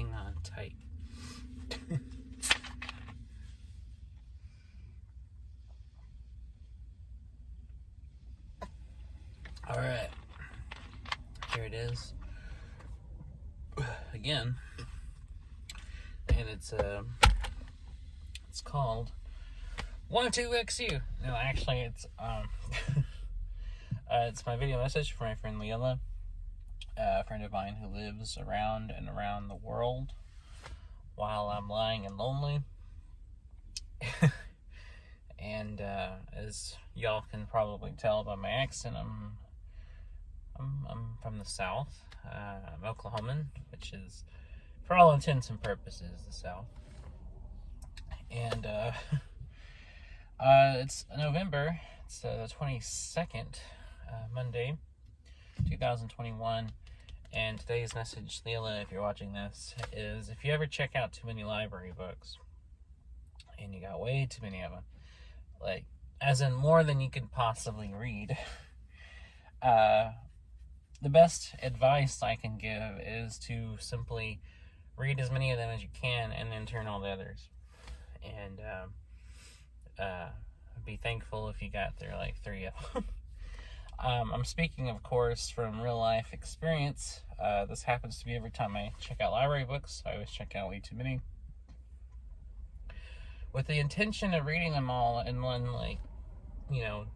hang on tight. Alright. Here it is. Again. And it's called 12XU. No, actually it's it's my video message for my friend Lilla, a friend of mine who lives around and around the world while I'm lying and lonely. And as y'all can probably tell by my accent, I'm from the South. I'm Oklahoman, which is, for all intents and purposes, the South. And it's November. It's the 22nd, Monday, 2021. And today's message, Lilla, if you're watching this, is if you ever check out too many library books, and you got way too many of them, like, as in more than you could possibly read, the best advice I can give is to simply read as many of them as you can and then turn all the others. And be thankful if you got through like 3 of them. I'm speaking, of course, from real life experience. This happens to me every time I check out library books. I always check out way too many, with the intention of reading them all in one, like,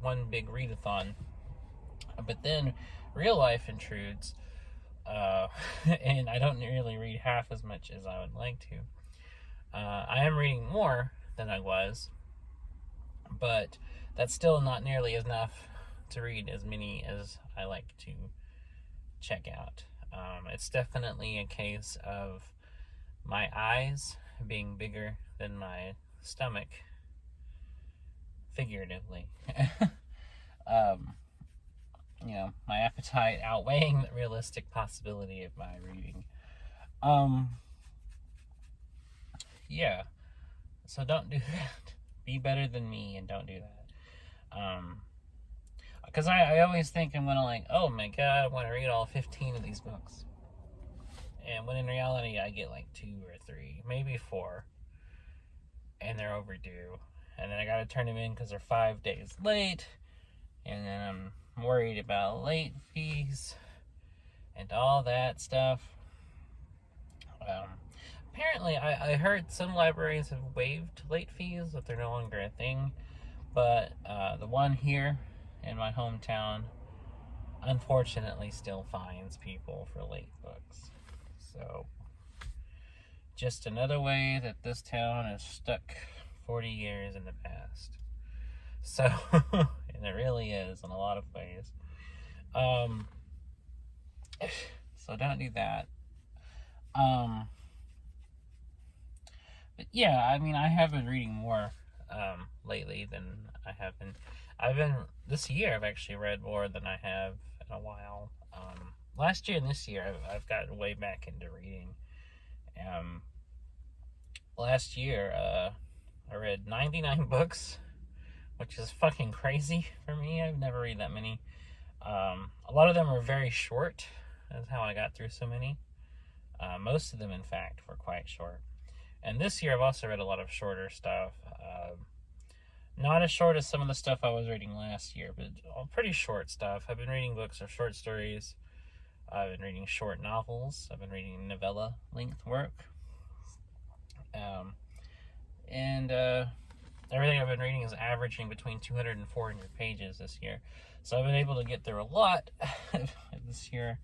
one big readathon. But then real life intrudes, and I don't really read half as much as I would like to. I am reading more than I was, but that's still not nearly enough to read as many as I like to check out. It's definitely a case of my eyes being bigger than my stomach, figuratively. My appetite outweighing the realistic possibility of my reading. Yeah. So don't do that. Be better than me and don't do that. Because I always think I'm going to, like, oh my god, I want to read all 15 of these books. And when in reality, I get like 2 or 3, maybe 4. And they're overdue. And then I got to turn them in because they're 5 days late. And then I'm worried about late fees and all that stuff. Apparently, I heard some libraries have waived late fees, that they're no longer a thing. But the one here in my hometown, unfortunately, still fines people for late books. So, just another way that this town is stuck 40 years in the past. So, and it really is in a lot of ways. So don't do that. But yeah, I mean, I have been reading more lately than I have been. This year I've actually read more than I have in a while. Last year and this year I've gotten way back into reading. Last year I read 99 books, which is fucking crazy for me. I've never read that many. A lot of them were very short. That's how I got through so many. Most of them, in fact, were quite short. And this year I've also read a lot of shorter stuff. Not as short as some of the stuff I was reading last year, but pretty short stuff. I've been reading books of short stories. I've been reading short novels. I've been reading novella length work. And everything I've been reading is averaging between 200 and 400 pages this year. So I've been able to get through a lot this year,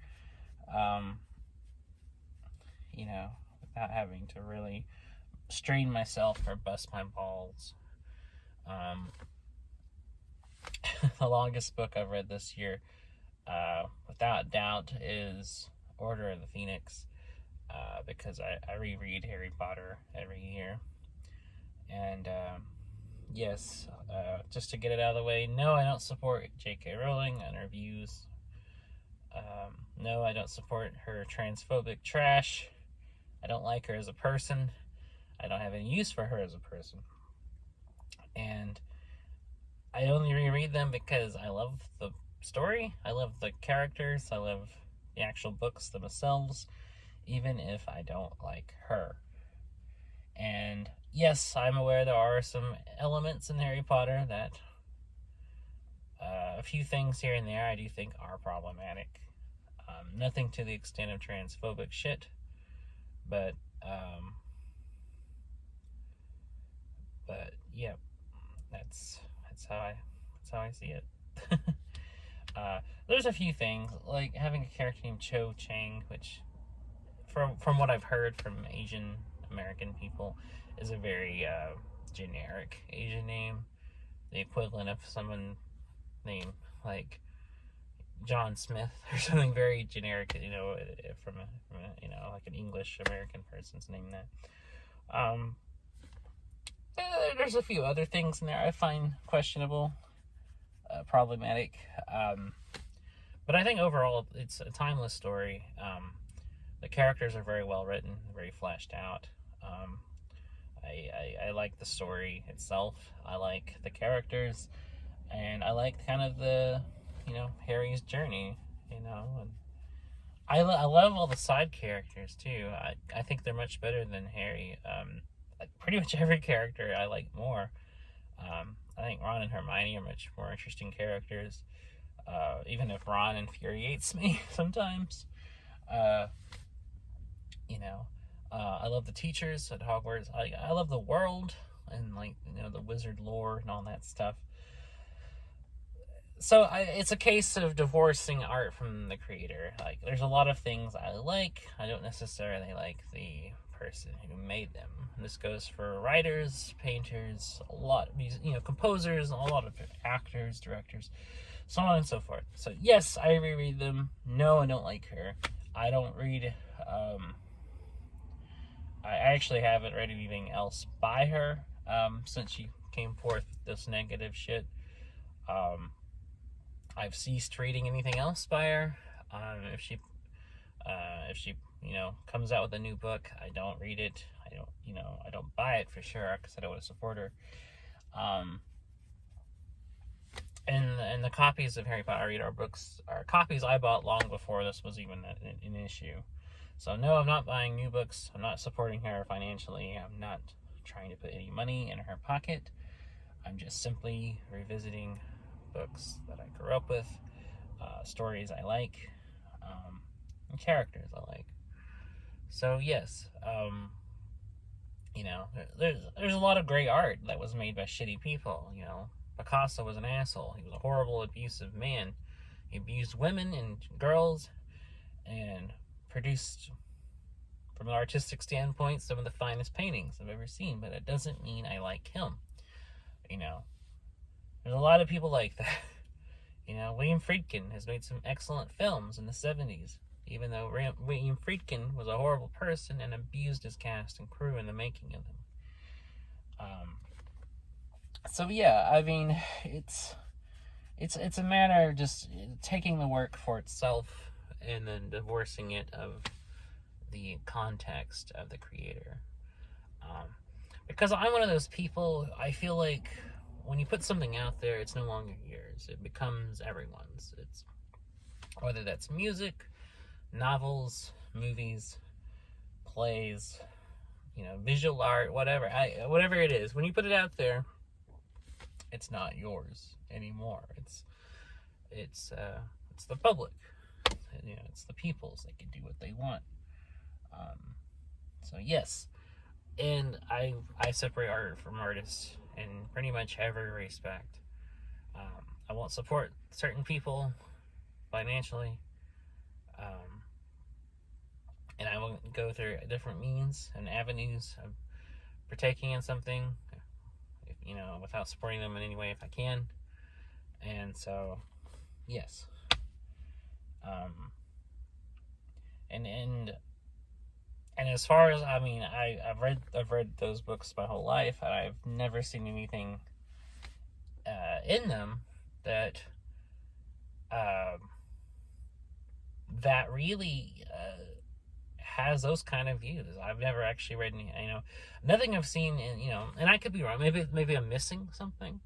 without having to really strain myself or bust my balls. The longest book I've read this year, without doubt, is Order of the Phoenix, because I reread Harry Potter every year. And yes, just to get it out of the way, no, I don't support J.K. Rowling and her views. No, I don't support her transphobic trash. I don't like her as a person. I don't have any use for her as a person. And I only reread them because I love the story, I love the characters, I love the actual books themselves, even if I don't like her. And yes, I'm aware there are some elements in Harry Potter that a few things here and there I do think are problematic. Nothing to the extent of transphobic shit, but yeah, that's how I see it. There's a few things like having a character named Cho Chang, which from what I've heard from Asian American people, is a very generic Asian name, the equivalent of someone named like John Smith or something very generic, like an English American person's name that. There's a few other things in there I find questionable, problematic, but I think overall it's a timeless story. The characters are very well written, very fleshed out. I like the story itself. I like the characters, and I like kind of the, Harry's journey, and I love all the side characters too. I think they're much better than Harry. Like pretty much every character I like more. I think Ron and Hermione are much more interesting characters, even if Ron infuriates me sometimes. I love the teachers at Hogwarts. I love the world and the wizard lore and all that stuff. So it's a case of divorcing art from the creator. Like, there's a lot of things I like. I don't necessarily like the person who made them. And this goes for writers, painters, a lot of composers, a lot of actors, directors, so on and so forth. So yes, I reread them. No, I don't like her. I don't read. I actually haven't read anything else by her since she came forth with this negative shit. I've ceased reading anything else by her. If she comes out with a new book, I don't read it. I don't buy it for sure because I don't want to support her. And the copies of Harry Potter Read Our Books are copies I bought long before this was even an issue. So no, I'm not buying new books. I'm not supporting her financially. I'm not trying to put any money in her pocket. I'm just simply revisiting books that I grew up with, stories I like, and characters I like. So yes, there's a lot of great art that was made by shitty people. Picasso was an asshole. He was a horrible, abusive man. He abused women and girls, and produced, from an artistic standpoint, some of the finest paintings I've ever seen. But it doesn't mean I like him. There's a lot of people like that. William Friedkin has made some excellent films in the 70s, even though William Friedkin was a horrible person and abused his cast and crew in the making of them. So yeah, I mean, it's a matter of just taking the work for itself and then divorcing it of the context of the creator. Because I'm one of those people, I feel like when you put something out there, it's no longer yours. It becomes everyone's. It's whether that's music, novels, movies, plays, visual art, whatever it is. When you put it out there, it's not yours anymore. It's the public. It's the people's. They can do what they want. So yes, and I separate art from artists in pretty much every respect. I won't support certain people financially, and I will go through different means and avenues of partaking in something, without supporting them in any way if I can. And so, yes. And as far as I've read those books my whole life, and I've never seen anything in them that that really has those kind of views. I've never actually read any, nothing I've seen in, and I could be wrong. Maybe I'm missing something.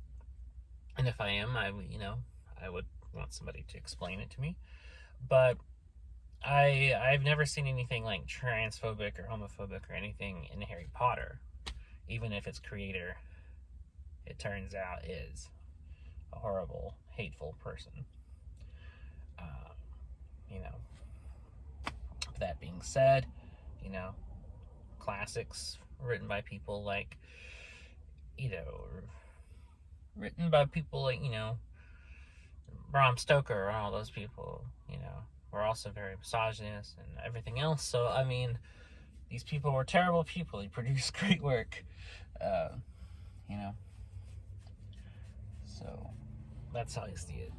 And if I am, I would want somebody to explain it to me. But I've never seen anything like transphobic or homophobic or anything in Harry Potter, even if its creator, it turns out, is a horrible, hateful person. Uh, you know, that being said, you know, classics written by people like, you know, written by people like, Bram Stoker and all those people, were also very misogynist and everything else. So, I mean, these people were terrible people. They produced great work, uh, you know. So, that's how I see it,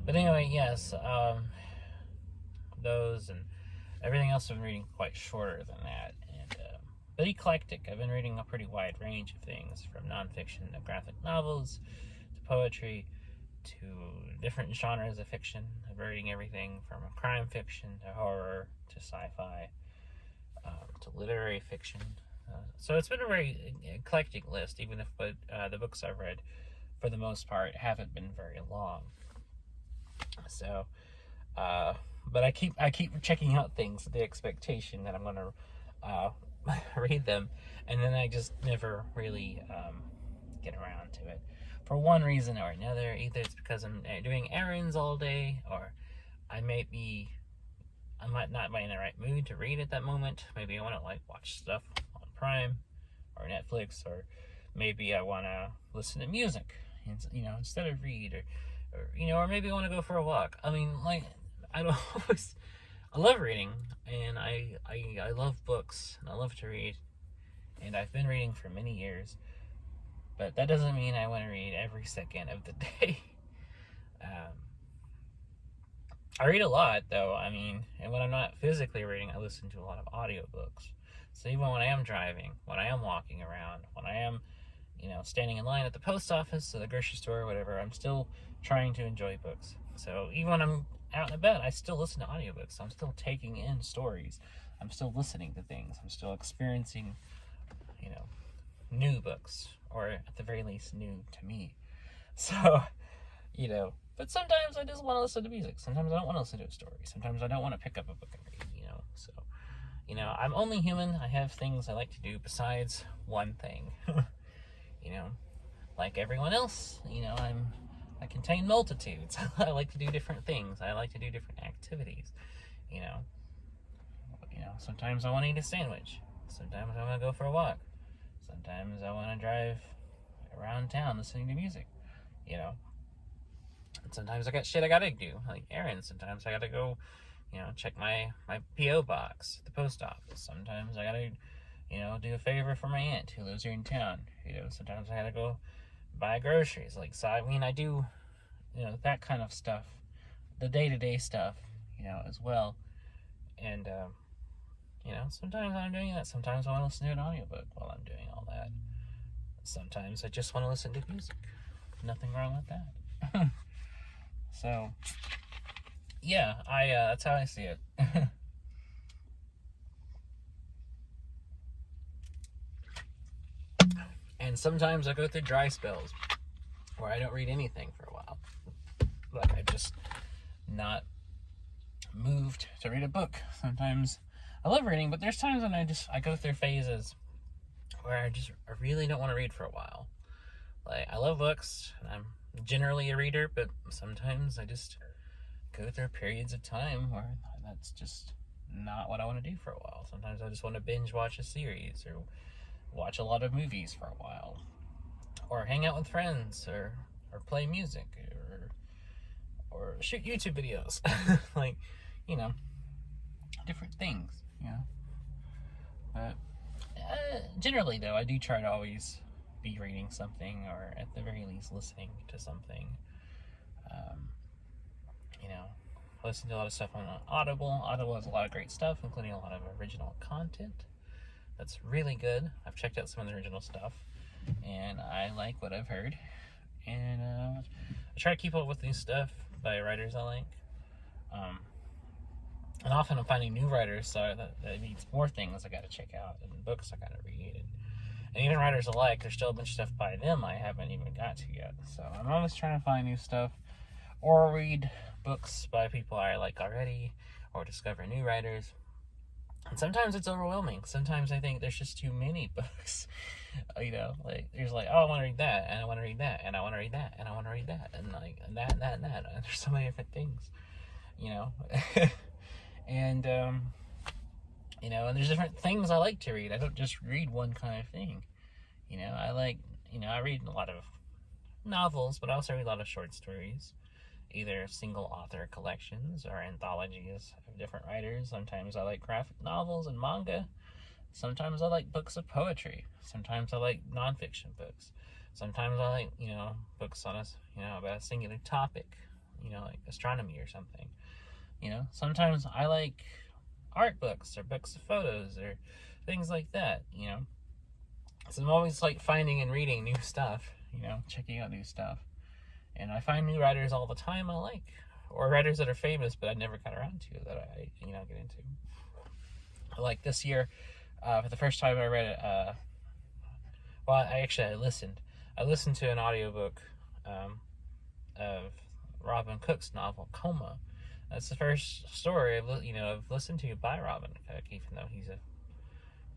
But anyway, yes, those and everything else I've been reading quite shorter than that. But eclectic. I've been reading a pretty wide range of things, from nonfiction to graphic novels to poetry to different genres of fiction. I'm reading everything from crime fiction to horror to sci-fi to literary fiction. So it's been a very eclectic list, even if the books I've read, for the most part, haven't been very long. So, but I keep checking out things with the expectation that I'm going to read them, and then I just never really get around to it. For one reason or another. Either it's because I'm doing errands all day, or I might not be in the right mood to read at that moment. Maybe I want to watch stuff on Prime or Netflix, or maybe I want to listen to music, instead of read, or maybe I want to go for a walk. I mean, I don't always. I love reading, and I love books, and I love to read, and I've been reading for many years. But that doesn't mean I want to read every second of the day. I read a lot, though. I mean, and when I'm not physically reading, I listen to a lot of audiobooks. So even when I am driving, when I am walking around, when I am, standing in line at the post office or the grocery store or whatever, I'm still trying to enjoy books. So even when I'm out and about, I still listen to audiobooks. I'm still taking in stories. I'm still listening to things. I'm still experiencing, new books, or at the very least, new to me. So, but sometimes I just want to listen to music. Sometimes I don't want to listen to a story. Sometimes I don't want to pick up a book and read, So, I'm only human. I have things I like to do besides one thing. Like everyone else, I contain multitudes. I like to do different things. I like to do different activities. Sometimes I want to eat a sandwich. Sometimes I want to go for a walk. Sometimes I want to drive around town listening to music. And sometimes I got shit I gotta do, like errands. Sometimes I gotta go, check my P.O. box at the post office. Sometimes I gotta, do a favor for my aunt who lives here in town. Sometimes I gotta go buy groceries. I do, that kind of stuff, the day-to-day stuff, as well. And, sometimes I'm doing that. Sometimes I want to listen to an audiobook while I'm doing all that. Sometimes I just want to listen to music. Nothing wrong with that. So, yeah, that's how I see it. And sometimes I go through dry spells where I don't read anything for a while. I'm just not moved to read a book. Sometimes I love reading, but there's times when I go through phases where I really don't want to read for a while. I love books, and I'm generally a reader, but sometimes I just go through periods of time where that's just not what I want to do for a while. Sometimes I just want to binge watch a series, or watch a lot of movies for a while, or hang out with friends, or play music, or shoot YouTube videos. Different things, But generally, though, I do try to always be reading something, or at the very least listening to something. I listen to a lot of stuff on Audible. Audible has a lot of great stuff, including a lot of original content that's really good. I've checked out some of the original stuff, and I like what I've heard. And I try to keep up with new stuff by writers I like. And often I'm finding new writers, so that needs more things I gotta check out, and books I gotta read, and even writers alike. There's still a bunch of stuff by them I haven't even got to yet. So I'm always trying to find new stuff, or read books by people I like already, or discover new writers. And sometimes it's overwhelming. Sometimes I think there's just too many books. Like there's like, oh, I want to read that, and I want to read that, and I want to read that, and I want to read that, and like and that, and that, and that. And there's so many different things, you know. And and there's different things I like to read. I don't just read one kind of thing. I read a lot of novels, but I also read a lot of short stories, either single author collections or anthologies of different writers. Sometimes I like graphic novels and manga. Sometimes I like books of poetry. Sometimes I like nonfiction books. Sometimes I like, books on about a singular topic, like astronomy or something. Sometimes I like art books or books of photos or things like that, So I'm always like finding and reading new stuff, checking out new stuff. And I find new writers all the time I like, or writers that are famous but I never got around to that I get into. Like this year, for the first time I read I listened. I listened to an audiobook of Robin Cook's novel Coma. That's the first story I've listened to by Robin Cook, even though he's a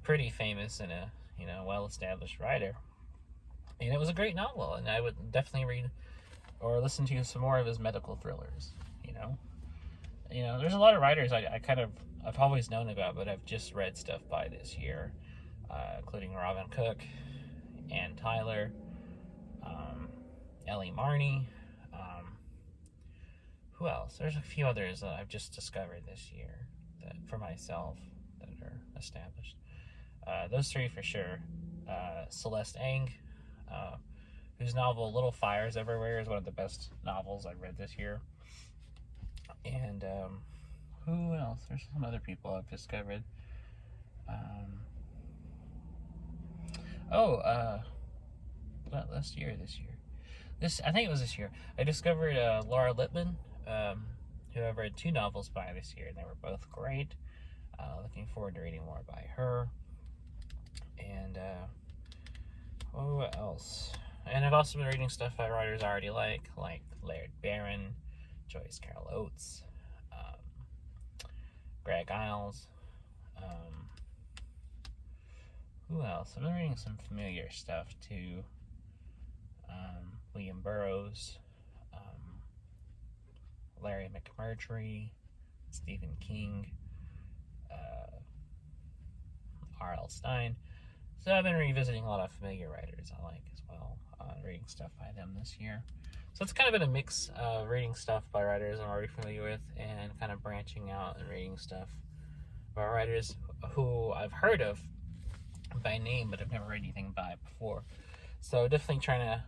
pretty famous and a well-established writer. And it was a great novel, and I would definitely read or listen to some more of his medical thrillers. There's a lot of writers I've always known about, but I've just read stuff by this year, including Robin Cook, Ann Tyler, Ellie Marney. Who else? There's a few others that I've just discovered this year that for myself that are established. Those three for sure. Celeste Ng, whose novel Little Fires Everywhere is one of the best novels I've read this year. And who else? There's some other people I've discovered. This year. I think it was this year. I discovered Laura Lippman, who I've read 2 novels by this year, and they were both great. Looking forward to reading more by her. And who else? And I've also been reading stuff by writers I already like Laird Barron, Joyce Carol Oates, Greg Iles. Who else? I've been reading some familiar stuff too. William Burroughs, Larry McMurtry, Stephen King, R.L. Stine. So I've been revisiting a lot of familiar writers I like as well, reading stuff by them this year. So it's kind of been a mix of reading stuff by writers I'm already familiar with and kind of branching out and reading stuff by writers who I've heard of by name but I've never read anything by before. So definitely trying to,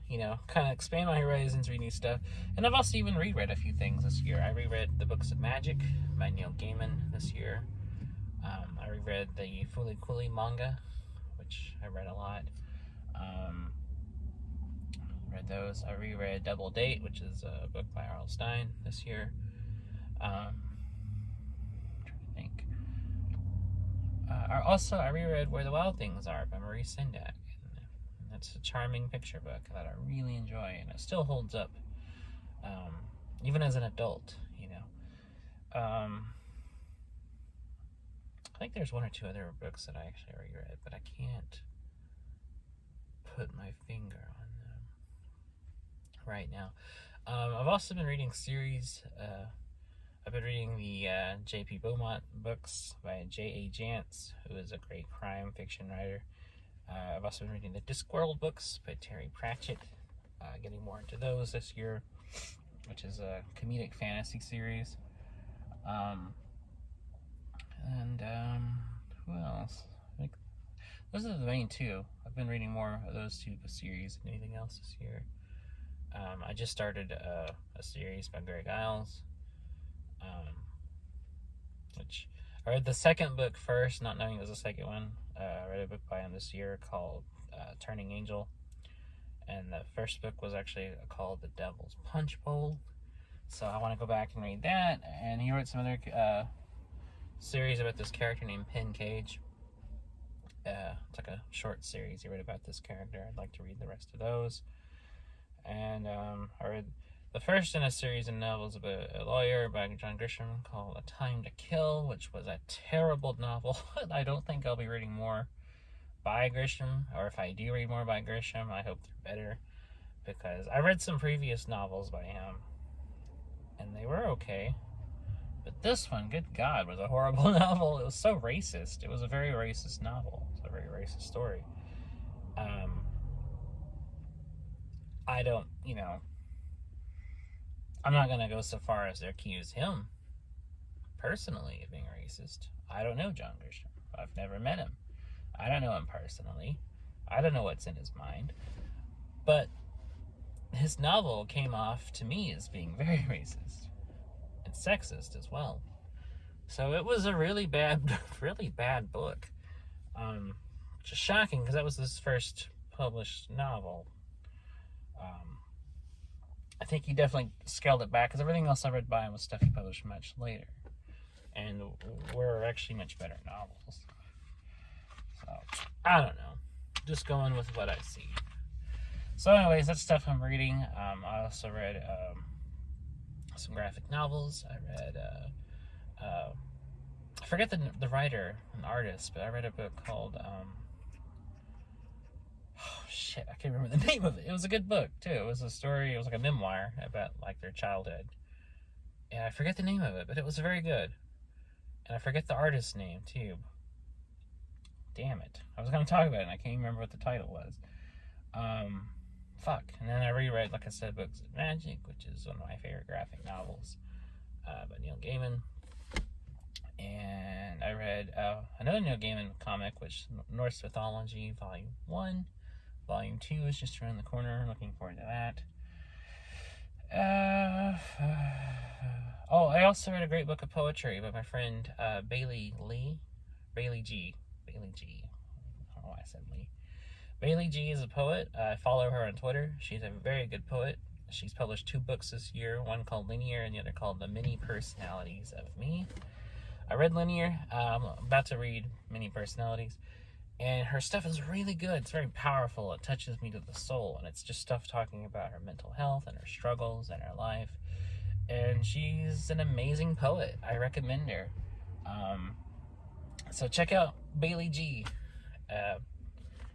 kind of expand my horizons, read new stuff. And I've also even reread a few things this year. I reread The Books of Magic by Neil Gaiman this year. I reread the Fooly Cooly manga, which I read a lot. Read those. I reread Double Date, which is a book by R.L. Stine this year. I'm trying to think. I reread Where the Wild Things Are by Marie Sendak. It's a charming picture book that I really enjoy, and it still holds up, even as an adult, I think there's 1 or 2 other books that I actually reread, but I can't put my finger on them right now. I've also been reading series. I've been reading the J.P. Beaumont books by J.A. Jance, who is a great crime fiction writer. I've also been reading the Discworld books by Terry Pratchett, getting more into those this year, which is a comedic fantasy series. Who else? I think those are the main 2. I've been reading more of those 2 series than anything else this year. I just started a series by Greg Iles, which I read the second book first, not knowing it was the second one. I read a book by him this year called Turning Angel, and the first book was actually called The Devil's Punch Bowl. So I want to go back and read that. And he wrote some other series about this character named Penn Cage. It's like a short series he wrote about this character. I'd like to read the rest of those. And I read The first in a series of novels about a lawyer by John Grisham called A Time to Kill, which was a terrible novel. I don't think I'll be reading more by Grisham, or if I do read more by Grisham, I hope they're better, because I read some previous novels by him, and they were okay. But this one, good God, was a horrible novel. It was so racist. It was a very racist novel. It's a very racist story. I don't, I'm not going to go so far as to accuse him personally of being racist. I don't know John Grisham. I've never met him. I don't know him personally. I don't know what's in his mind. But his novel came off to me as being very racist and sexist as well. So it was a really bad book. Just shocking, because that was his first published novel. I think he definitely scaled it back, because everything else I read by him was stuff he published much later, and were actually much better novels. So, I don't know. Just going with what I see. So anyways, that's stuff I'm reading. I also read some graphic novels. I read, I forget the writer and artist, but I read a book called, I can't remember the name of it. It was a good book, too. It was a story, it was like a memoir about, like, their childhood. And I forget the name of it, but it was very good. And I forget the artist's name, too. Damn it. I was going to talk about it, and I can't even remember what the title was. And then I reread, like I said, Books of Magic, which is one of my favorite graphic novels by Neil Gaiman. And I read another Neil Gaiman comic, which Norse Mythology, Volume 1. Volume 2 is just around the corner. Looking forward to that. I also read a great book of poetry by my friend Bailey G. I don't know why I said Lee. Bailey G is a poet. I follow her on Twitter. She's a very good poet. She's published 2 books this year, one called Linear and the other called The Many Personalities of Me. I read Linear. I'm about to read Many Personalities. And her stuff is really good. It's very powerful. It touches me to the soul. And it's just stuff talking about her mental health and her struggles and her life. And she's an amazing poet. I recommend her. So check out Bailey G.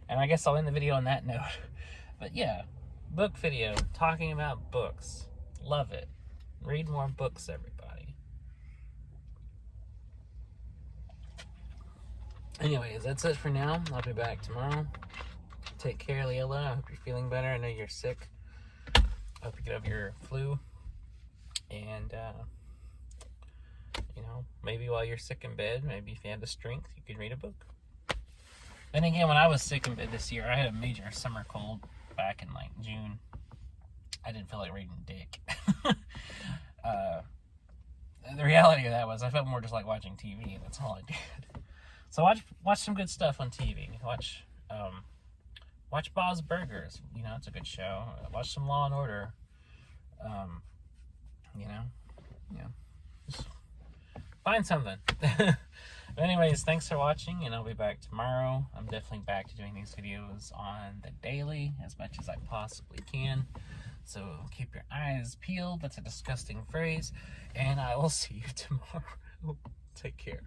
And I guess I'll end the video on that note. But yeah, book video, talking about books. Love it. Read more books, everybody. Anyways, that's it for now. I'll be back tomorrow. Take care, Lilla. I hope you're feeling better. I know you're sick. I hope you get over your flu. And, maybe while you're sick in bed, maybe if you have the strength, you could read a book. Then again, when I was sick in bed this year, I had a major summer cold back in, June. I didn't feel like reading dick. The reality of that was I felt more just like watching TV. That's all I did. So watch some good stuff on TV. Watch Bob's Burgers. It's a good show. Watch some Law and Order. Just find something. But anyways, thanks for watching, and I'll be back tomorrow. I'm definitely back to doing these videos on the daily as much as I possibly can. So keep your eyes peeled. That's a disgusting phrase. And I will see you tomorrow. Take care.